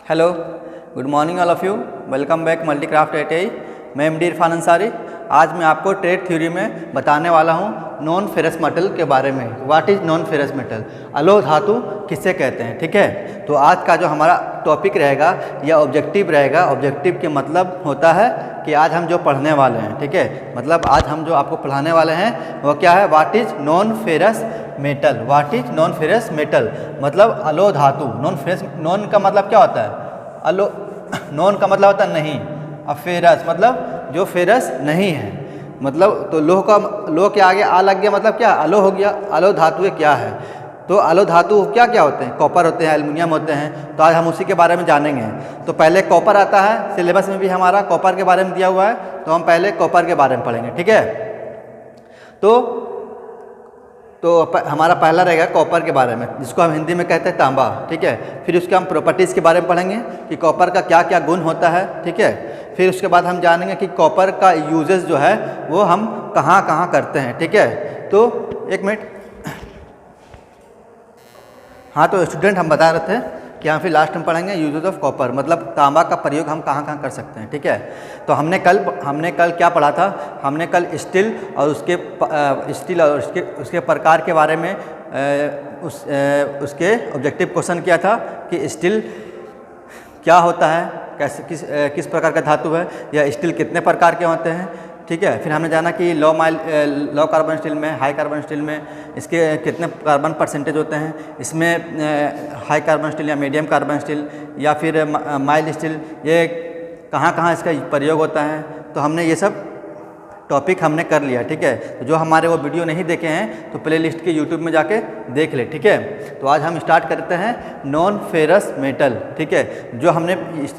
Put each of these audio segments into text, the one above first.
Hello, good morning all of you. Welcome back multicraft ATI। मैं MD Irfan Ansari. आज मैं आपको ट्रेड थ्योरी में बताने वाला हूँ नॉन फेरस मेटल के बारे में। What is non ferrous metal, अलोह धातु किसे कहते हैं। ठीक है, तो आज का जो हमारा टॉपिक रहेगा या ऑब्जेक्टिव रहेगा, ऑब्जेक्टिव के मतलब होता है कि आज हम जो पढ़ने वाले हैं, ठीक है, मतलब आज हम जो आपको पढ़ाने वाले हैं वो क्या है, what is non ferrous metal. What is non ferrous metal मतलब अलोह धातु। नॉन फेरस, नॉन का मतलब क्या होता है, अलो, नॉन का मतलब होता है नहीं, और फेरस मतलब जो फेरस नहीं है, मतलब तो लोह का, लोह के आगे आ लग गया मतलब क्या, अलोह हो गया। अलोह धातु क्या है, तो अलोह धातु क्या क्या होते हैं, कॉपर होते हैं, एल्युमिनियम होते हैं। तो आज हम उसी के बारे में जानेंगे। तो पहले कॉपर आता है, सिलेबस में भी हमारा कॉपर के बारे में दिया हुआ है, तो हम पहले कॉपर के बारे में पढ़ेंगे। ठीक है, तो हमारा पहला रहेगा कॉपर के बारे में, जिसको हम हिंदी में कहते हैं तांबा। ठीक है, फिर उसके हम प्रॉपर्टीज़ के बारे में पढ़ेंगे कि कॉपर का क्या क्या गुण होता है। ठीक है, फिर उसके बाद हम जानेंगे कि कॉपर का यूजेस जो है वो हम कहाँ कहाँ करते हैं। ठीक है, तो एक मिनट, हाँ, तो स्टूडेंट हम बता रहे थे कि यहाँ फिर लास्ट में पढ़ेंगे यूजेस ऑफ कॉपर, मतलब तांबा का प्रयोग हम कहाँ कहाँ कर सकते हैं। ठीक है, तो हमने कल क्या पढ़ा था, हमने कल स्टील और उसके प्रकार के बारे में उसके ऑब्जेक्टिव क्वेश्चन किया था कि स्टील क्या होता है, किस प्रकार का धातु है, या स्टील कितने प्रकार के होते हैं। ठीक है, फिर हमने जाना कि लो कार्बन स्टील में, हाई कार्बन स्टील में इसके कितने कार्बन परसेंटेज होते हैं, इसमें हाई कार्बन स्टील या मीडियम कार्बन स्टील या फिर माइल्ड स्टील, ये कहाँ कहाँ इसका प्रयोग होता है। तो हमने ये सब टॉपिक हमने कर लिया। ठीक है, तो जो हमारे वो वीडियो नहीं देखे हैं तो प्ले लिस्ट के यूट्यूब में जाके देख ले। ठीक है, तो आज हम स्टार्ट करते हैं नॉन फेरस मेटल। ठीक है, जो हमने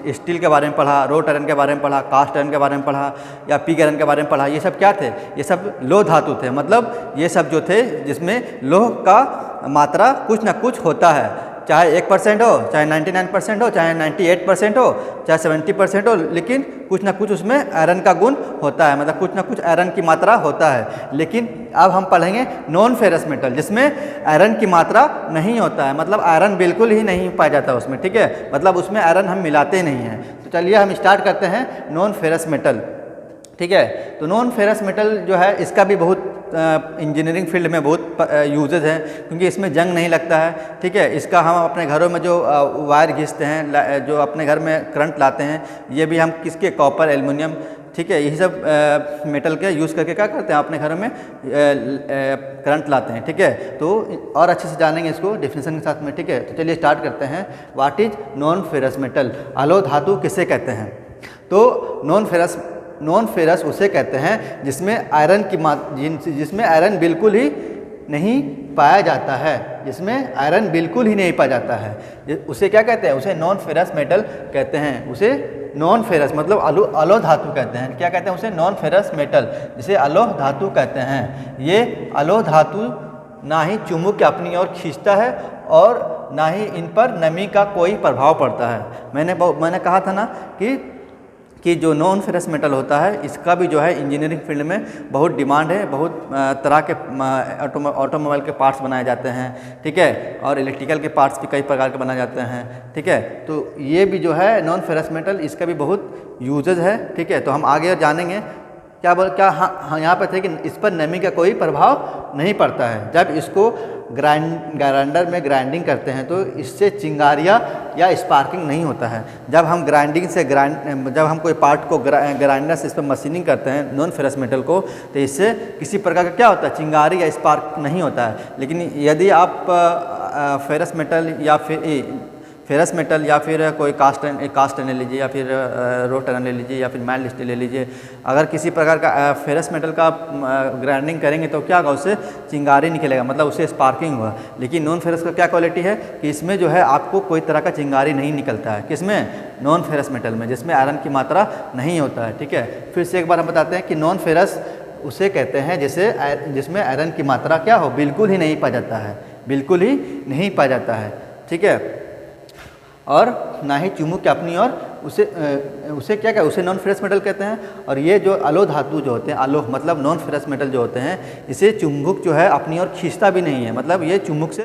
स्टील के बारे में पढ़ा, रोट आयरन के बारे में पढ़ा, कास्ट आयरन के बारे में पढ़ा, या पिग आयरन के बारे में पढ़ा, ये सब क्या थे, ये सब लोह धातु थे। मतलब ये सब जो थे जिसमें लोह का मात्रा कुछ ना कुछ होता है, चाहे 1% हो, चाहे 99% हो, चाहे 98% हो, चाहे 70% हो, लेकिन कुछ ना कुछ उसमें आयरन का गुण होता है, मतलब कुछ ना कुछ आयरन की मात्रा होता है। लेकिन अब हम पढ़ेंगे नॉन फेरस मेटल जिसमें आयरन की मात्रा नहीं होता है, मतलब आयरन बिल्कुल ही नहीं पाया जाता उसमें। ठीक है, मतलब उसमें आयरन हम मिलाते नहीं हैं। तो चलिए हम स्टार्ट करते हैं नॉन फेरस मेटल। ठीक है, तो नॉन फेरस मेटल जो है इसका भी बहुत इंजीनियरिंग फील्ड में बहुत यूजेज हैं, क्योंकि इसमें जंग नहीं लगता है। ठीक है, इसका हम अपने घरों में जो वायर घिसते हैं, जो अपने घर में करंट लाते हैं, ये भी हम किसके, कॉपर, एल्युमिनियम, ठीक है, यही सब मेटल के यूज़ करके क्या करते हैं, अपने घरों में करंट लाते हैं। ठीक है, तो और अच्छे से जानेंगे इसको डेफिनेशन के साथ में। ठीक है, तो चलिए स्टार्ट करते हैं। What is non ferrous metal, अलोह धातु किसे कहते हैं। तो नॉन फेरस उसे कहते हैं जिसमें आयरन बिल्कुल ही नहीं पाया जाता है, जिसमें आयरन बिल्कुल ही नहीं पाया जाता है, उसे क्या कहते हैं, उसे नॉन फेरस मेटल कहते हैं। उसे नॉन फेरस मतलब अलोह धातु कहते हैं। क्या कहते हैं उसे, नॉन फेरस मेटल, जिसे अलोह धातु कहते हैं। ये अलोह धातु ना ही चुंबक अपनी ओर खींचता है और ना ही इन पर नमी का कोई प्रभाव पड़ता है। मैंने कहा था ना कि जो नॉन फेरस मेटल होता है इसका भी जो है इंजीनियरिंग फील्ड में बहुत डिमांड है, बहुत तरह के ऑटोमोबाइल के पार्ट्स बनाए जाते हैं। ठीक है, और इलेक्ट्रिकल के पार्ट्स भी कई प्रकार के बनाए जाते हैं। ठीक है, तो ये भी जो है नॉन फेरस मेटल, इसका भी बहुत यूजेज है। ठीक है, तो हम आगे जानेंगे हाँ, यहाँ पर थे कि इस पर नमी का कोई प्रभाव नहीं पड़ता है। जब इसको ग्राइंडर में ग्राइंडिंग करते हैं तो इससे चिंगारियाँ या स्पार्किंग नहीं होता है। जब हम कोई पार्ट को ग्राइंडर से इस पर मशीनिंग करते हैं नॉन फेरस मेटल को, तो इससे किसी प्रकार का क्या होता है, चिंगारी या स्पार्क नहीं होता है। लेकिन यदि आप फेरस मेटल या फिर कोई कास्ट आयरन ले लीजिए, या फिर रोट आयरन ले लीजिए, या फिर माइल्ड स्टील ले लीजिए, अगर किसी प्रकार का फेरस मेटल का ग्राइंडिंग करेंगे तो क्या होगा, उससे चिंगारी निकलेगा, मतलब उससे स्पार्किंग होगा। लेकिन नॉन फेरस का क्या क्वालिटी है कि इसमें जो है आपको कोई तरह का चिंगारी नहीं निकलता है। किसमें, नॉन फेरस मेटल में, जिसमें आयरन की मात्रा नहीं होता है। ठीक है, फिर से एक बार हम बताते हैं कि नॉन फेरस उसे कहते हैं जिसमें आयरन की मात्रा क्या हो, बिल्कुल ही नहीं पाया जाता है, बिल्कुल ही नहीं पाया जाता है। ठीक है, और ना ही चुंबक अपनी ओर उसे क्या कहते हैं, उसे नॉन फेरस मेटल कहते हैं। और ये जो अलोह धातु जो होते हैं, अलोह मतलब नॉन फेरस मेटल जो होते हैं, इसे चुंबक जो है अपनी ओर खींचता भी नहीं है, मतलब ये चुंबक से